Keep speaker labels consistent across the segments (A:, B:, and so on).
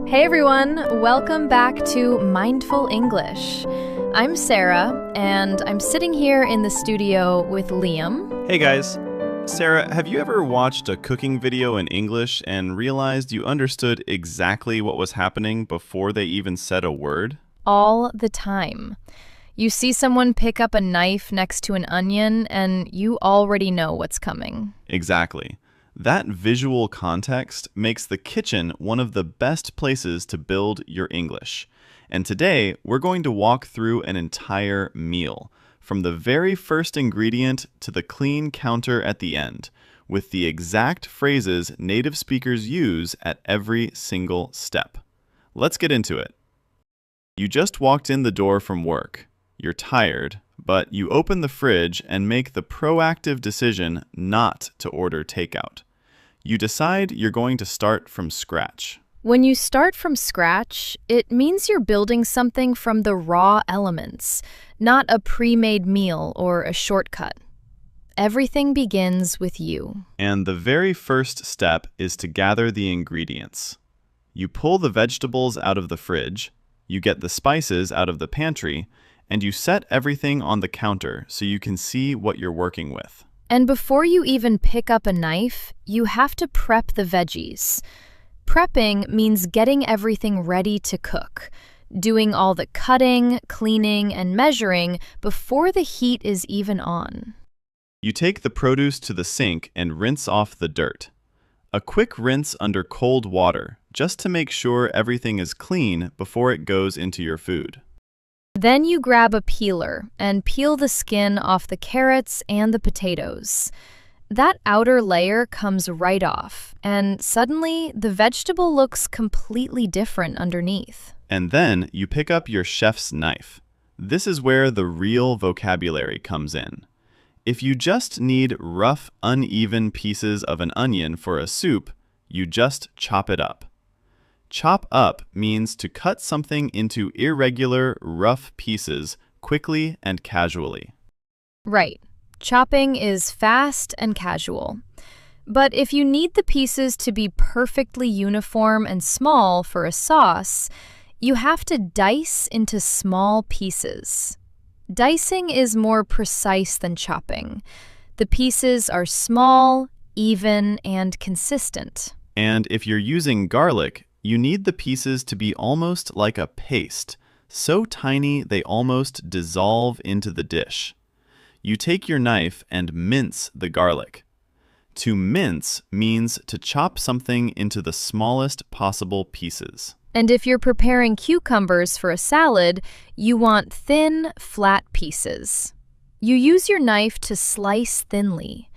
A: Hey everyone, welcome back to Mindful English. I'm Sarah, and I'm sitting here in the studio with Liam.
B: Hey guys. Sarah, have you ever watched a cooking video in English and realized you understood exactly what was happening before they even said a word?
A: All the time. You see someone pick up a knife next to an onion, and you already know what's coming.
B: Exactly. That visual context makes the kitchen one of the best places to build your English. And today, we're going to walk through an entire meal, from the very first ingredient to the clean counter at the end, with the exact phrases native speakers use at every single step. Let's get into it. You just walked in the door from work. You're tired, but you open the fridge and make the proactive decision not to order takeout. You decide you're going to start from scratch.
A: When you start from scratch, it means you're building something from the raw elements, not a pre-made meal or a shortcut. Everything begins with you.
B: And the very first step is to gather the ingredients. You pull the vegetables out of the fridge, you get the spices out of the pantry, and you set everything on the counter so you can see what you're working with.
A: And before you even pick up a knife, you have to prep the veggies. Prepping means getting everything ready to cook, doing all the cutting, cleaning, and measuring before the heat is even on.
B: You take the produce to the sink and rinse off the dirt. A quick rinse under cold water, just to make sure everything is clean before it goes into your food.
A: Then you grab a peeler and peel the skin off the carrots and the potatoes. That outer layer comes right off, and suddenly the vegetable looks completely different underneath.
B: And then you pick up your chef's knife. This is where the real vocabulary comes in. If you just need rough, uneven pieces of an onion for a soup, you just chop it up. Chop up means to cut something into irregular, rough pieces quickly and casually.
A: Right. Chopping is fast and casual. But if you need the pieces to be perfectly uniform and small for a sauce, you have to dice into small pieces. Dicing is more precise than chopping. The pieces are small, even, and consistent.
B: And if you're using garlic, you need the pieces to be almost like a paste, so tiny they almost dissolve into the dish. You take your knife and mince the garlic. To mince means to chop something into the smallest possible pieces.
A: And if you're preparing cucumbers for a salad, you want thin, flat pieces. You use your knife to slice thinly.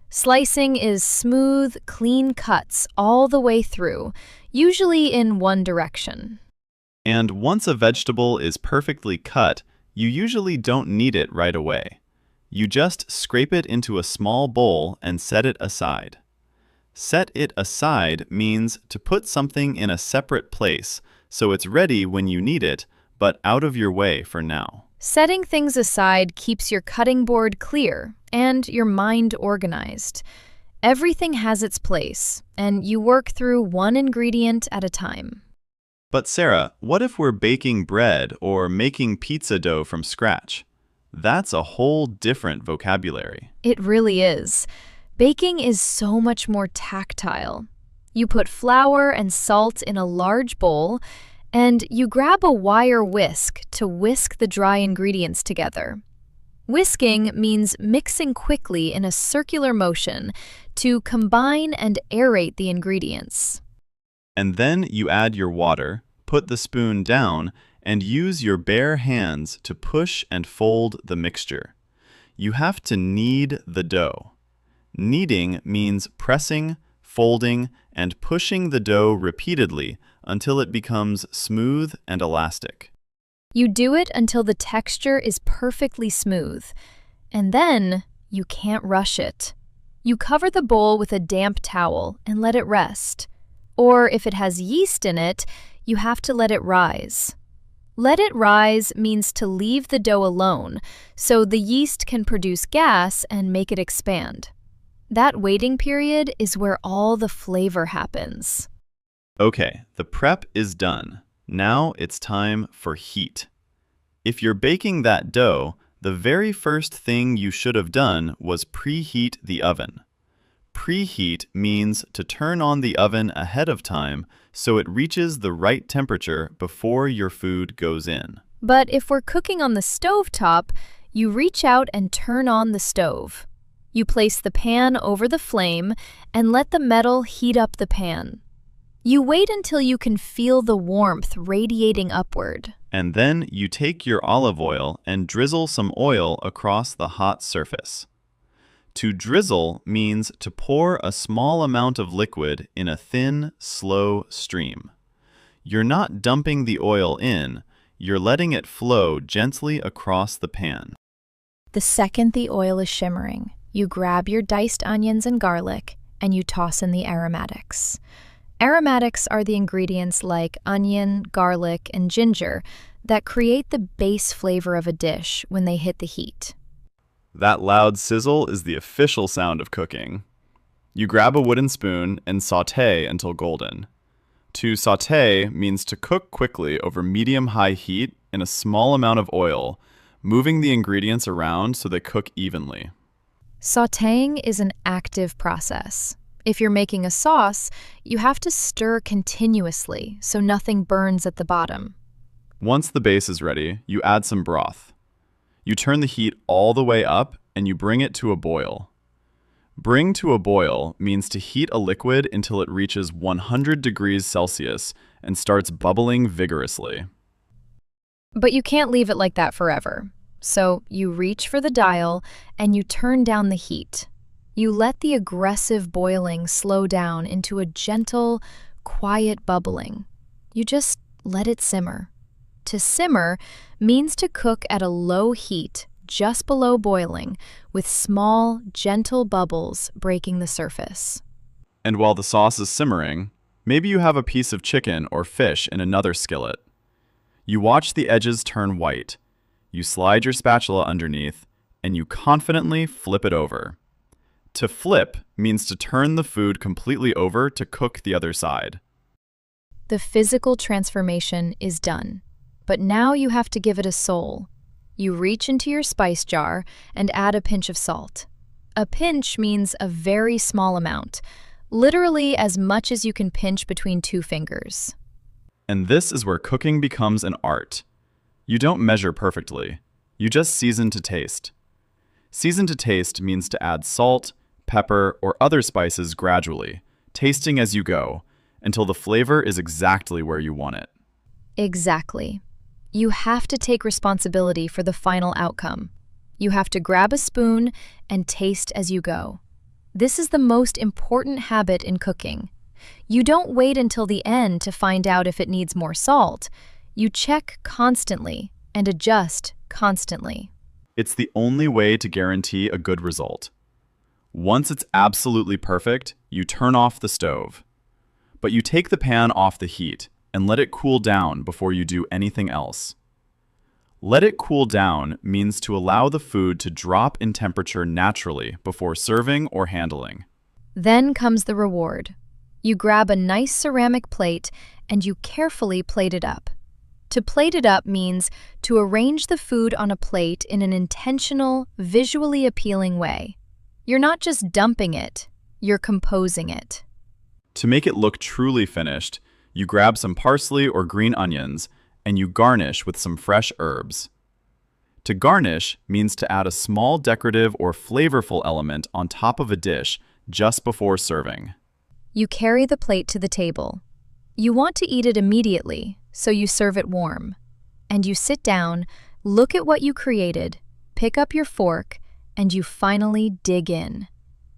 A: Slicing is smooth, clean cuts all the way through, usually in one direction.
B: And once a vegetable is perfectly cut, you usually don't need it right away. You just scrape it into a small bowl and set it aside. Set it aside means to put something in a separate place so it's ready when you need it, but out of your way for now.
A: Setting things aside keeps your cutting board clear and your mind organized. Everything has its place, and you work through one ingredient at a time.
B: But Sarah, what if we're baking bread or making pizza dough from scratch? That's a whole different vocabulary.
A: It really is. Baking is so much more tactile. You put flour and salt in a large bowl, and you grab a wire whisk to whisk the dry ingredients together. Whisking means mixing quickly in a circular motion to combine and aerate the ingredients.
B: And then you add your water, put the spoon down, and use your bare hands to push and fold the mixture. You have to knead the dough. Kneading means pressing, folding, and pushing the dough repeatedly until it becomes smooth and elastic.
A: You do it until the texture is perfectly smooth, and then you can't rush it. You cover the bowl with a damp towel and let it rest. Or if it has yeast in it, you have to let it rise. Let it rise means to leave the dough alone so the yeast can produce gas and make it expand. That waiting period is where all the flavor happens.
B: Okay, the prep is done. Now it's time for heat. If you're baking that dough, the very first thing you should have done was preheat the oven. Preheat means to turn on the oven ahead of time so it reaches the right temperature before your food goes in.
A: But if we're cooking on the stove top, you reach out and turn on the stove. You place the pan over the flame and let the metal heat up the pan. You wait until you can feel the warmth radiating upward.
B: And then you take your olive oil and drizzle some oil across the hot surface. To drizzle means to pour a small amount of liquid in a thin, slow stream. You're not dumping the oil in, you're letting it flow gently across the pan.
A: The second the oil is shimmering, you grab your diced onions and garlic and you toss in the aromatics. Aromatics are the ingredients like onion, garlic, and ginger that create the base flavor of a dish when they hit the heat.
B: That loud sizzle is the official sound of cooking. You grab a wooden spoon and sauté until golden. To sauté means to cook quickly over medium-high heat in a small amount of oil, moving the ingredients around so they cook evenly.
A: Sautéing is an active process. If you're making a sauce, you have to stir continuously so nothing burns at the bottom.
B: Once the base is ready, you add some broth. You turn the heat all the way up and you bring it to a boil. Bring to a boil means to heat a liquid until it reaches 100 degrees Celsius and starts bubbling vigorously.
A: But you can't leave it like that forever. So you reach for the dial and you turn down the heat. You let the aggressive boiling slow down into a gentle, quiet bubbling. You just let it simmer. To simmer means to cook at a low heat, just below boiling, with small, gentle bubbles breaking the surface.
B: And while the sauce is simmering, maybe you have a piece of chicken or fish in another skillet. You watch the edges turn white. You slide your spatula underneath, and you confidently flip it over. To flip means to turn the food completely over to cook the other side.
A: The physical transformation is done, but now you have to give it a soul. You reach into your spice jar and add a pinch of salt. A pinch means a very small amount, literally as much as you can pinch between two fingers.
B: And this is where cooking becomes an art. You don't measure perfectly, you just season to taste. Season to taste means to add salt, pepper, or other spices gradually, tasting as you go, until the flavor is exactly where you want it.
A: Exactly. You have to take responsibility for the final outcome. You have to grab a spoon and taste as you go. This is the most important habit in cooking. You don't wait until the end to find out if it needs more salt. You check constantly and adjust constantly.
B: It's the only way to guarantee a good result. Once it's absolutely perfect, you turn off the stove. But you take the pan off the heat and let it cool down before you do anything else. Let it cool down means to allow the food to drop in temperature naturally before serving or handling.
A: Then comes the reward. You grab a nice ceramic plate and you carefully plate it up. To plate it up means to arrange the food on a plate in an intentional, visually appealing way. You're not just dumping it, you're composing it.
B: To make it look truly finished, you grab some parsley or green onions and you garnish with some fresh herbs. To garnish means to add a small decorative or flavorful element on top of a dish just before serving.
A: You carry the plate to the table. You want to eat it immediately, so you serve it warm. And you sit down, look at what you created, pick up your fork, and you finally dig in.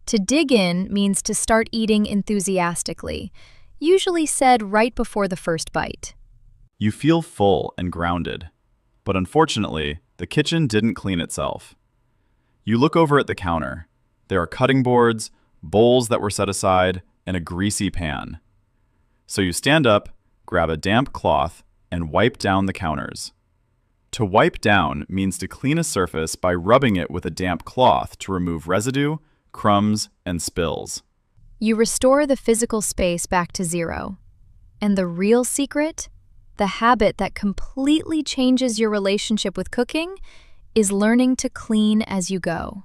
A: To dig in means to start eating enthusiastically, usually said right before the first bite.
B: You feel full and grounded, but unfortunately, the kitchen didn't clean itself. You look over at the counter. There are cutting boards, bowls that were set aside, and a greasy pan. So you stand up, grab a damp cloth, and wipe down the counters. To wipe down means to clean a surface by rubbing it with a damp cloth to remove residue, crumbs, and spills.
A: You restore the physical space back to zero. And the real secret, the habit that completely changes your relationship with cooking, is learning to clean as you go.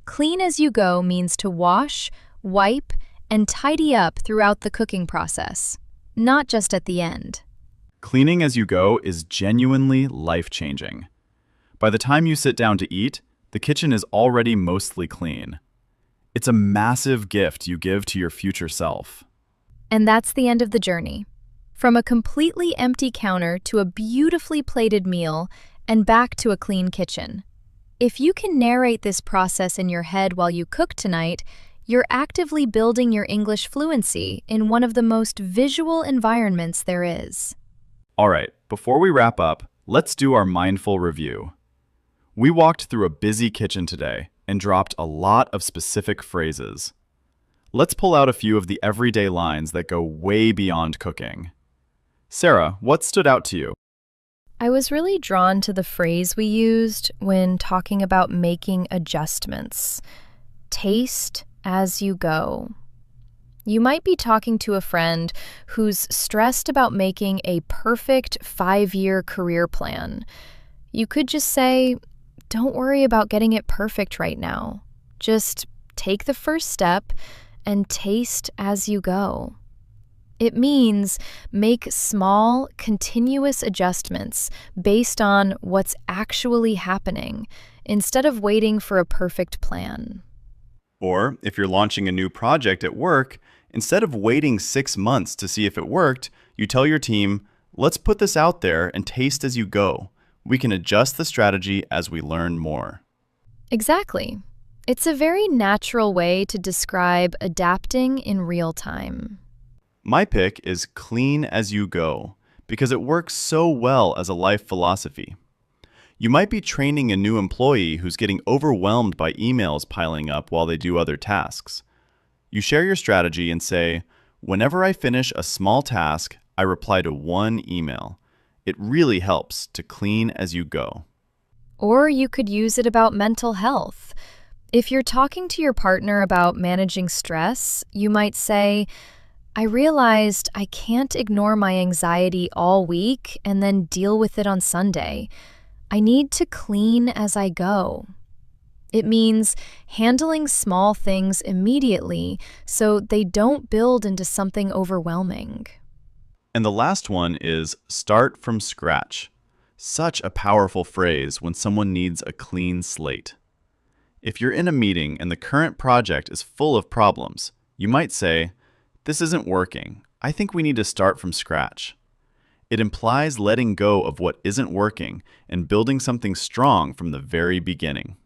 A: Clean as you go means to wash, wipe, and tidy up throughout the cooking process, not just at the end.
B: Cleaning as you go is genuinely life-changing. By the time you sit down to eat, the kitchen is already mostly clean. It's a massive gift you give to your future self.
A: And that's the end of the journey. From a completely empty counter to a beautifully plated meal and back to a clean kitchen. If you can narrate this process in your head while you cook tonight, you're actively building your English fluency in one of the most visual environments there is.
B: All right, before we wrap up, let's do our mindful review. We walked through a busy kitchen today and dropped a lot of specific phrases. Let's pull out a few of the everyday lines that go way beyond cooking. Sera, what stood out to you?
A: I was really drawn to the phrase we used when talking about making adjustments. Taste as you go. You might be talking to a friend who's stressed about making a perfect 5-year career plan. You could just say, don't worry about getting it perfect right now. Just take the first step and taste as you go. It means make small, continuous adjustments based on what's actually happening, instead of waiting for a perfect plan.
B: Or, if you're launching a new project at work, instead of waiting 6 months to see if it worked, you tell your team, let's put this out there and taste as you go. We can adjust the strategy as we learn more.
A: Exactly. It's a very natural way to describe adapting in real time.
B: My pick is clean as you go, because it works so well as a life philosophy. You might be training a new employee who's getting overwhelmed by emails piling up while they do other tasks. You share your strategy and say, whenever I finish a small task, I reply to one email. It really helps to clean as you go.
A: Or you could use it about mental health. If you're talking to your partner about managing stress, you might say, I realized I can't ignore my anxiety all week and then deal with it on Sunday. I need to clean as I go. It means handling small things immediately so they don't build into something overwhelming.
B: And the last one is start from scratch. Such a powerful phrase when someone needs a clean slate. If you're in a meeting and the current project is full of problems, you might say, this isn't working. I think we need to start from scratch. It implies letting go of what isn't working and building something strong from the very beginning.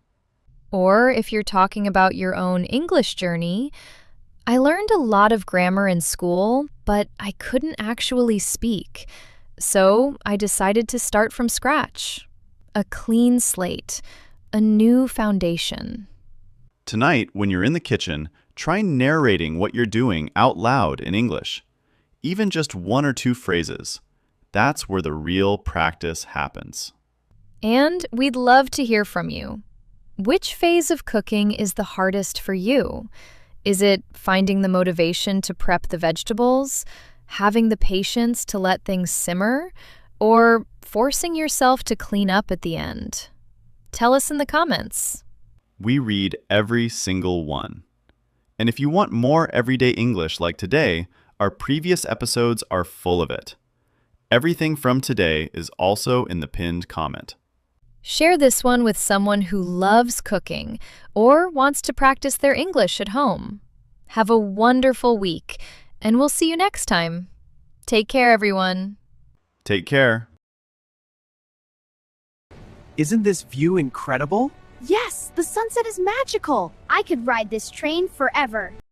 A: Or if you're talking about your own English journey, I learned a lot of grammar in school, but I couldn't actually speak. So I decided to start from scratch. A clean slate, a new foundation.
B: Tonight, when you're in the kitchen, try narrating what you're doing out loud in English. Even just 1 or 2 phrases. That's where the real practice happens.
A: And we'd love to hear from you. Which phase of cooking is the hardest for you? Is it finding the motivation to prep the vegetables, having the patience to let things simmer, or forcing yourself to clean up at the end? Tell us in the comments.
B: We read every single one. And if you want more everyday English like today, our previous episodes are full of it. Everything from today is also in the pinned comment.
A: Share this one with someone who loves cooking or wants to practice their English at home. Have a wonderful week, and we'll see you next time. Take care, everyone.
B: Take care.
C: Isn't this view incredible?
D: Yes, the sunset is magical. I could ride this train forever.